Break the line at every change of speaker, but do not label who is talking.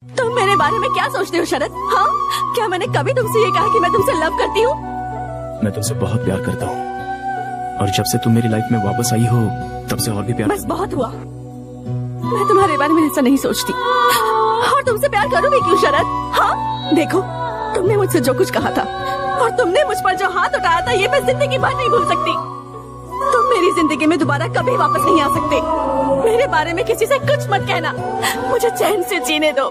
तुम मेरे बारे में क्या सोचते हो शरद? हाँ, क्या मैंने कभी तुमसे ये कहा कि मैं तुमसे लव करती हूँ?
मैं तुमसे बहुत प्यार करता हूँ और जब से तुम मेरी लाइफ में वापस आई हो तब से और भी प्यार।
बस बहुत हुआ, मैं तुम्हारे बारे में ऐसा नहीं सोचती और तुमसे प्यार करूँ भी क्यों शरद? हाँ देखो, तुमने मुझसे जो कुछ कहा था और तुमने मुझ पर जो हाथ उठाया था, ये मैं जिंदगी भर नहीं भूल सकती। तुम मेरी जिंदगी में दोबारा कभी वापस नहीं आ सकते। मेरे बारे में किसी से कुछ मत कहना, मुझे चैन से जीने दो।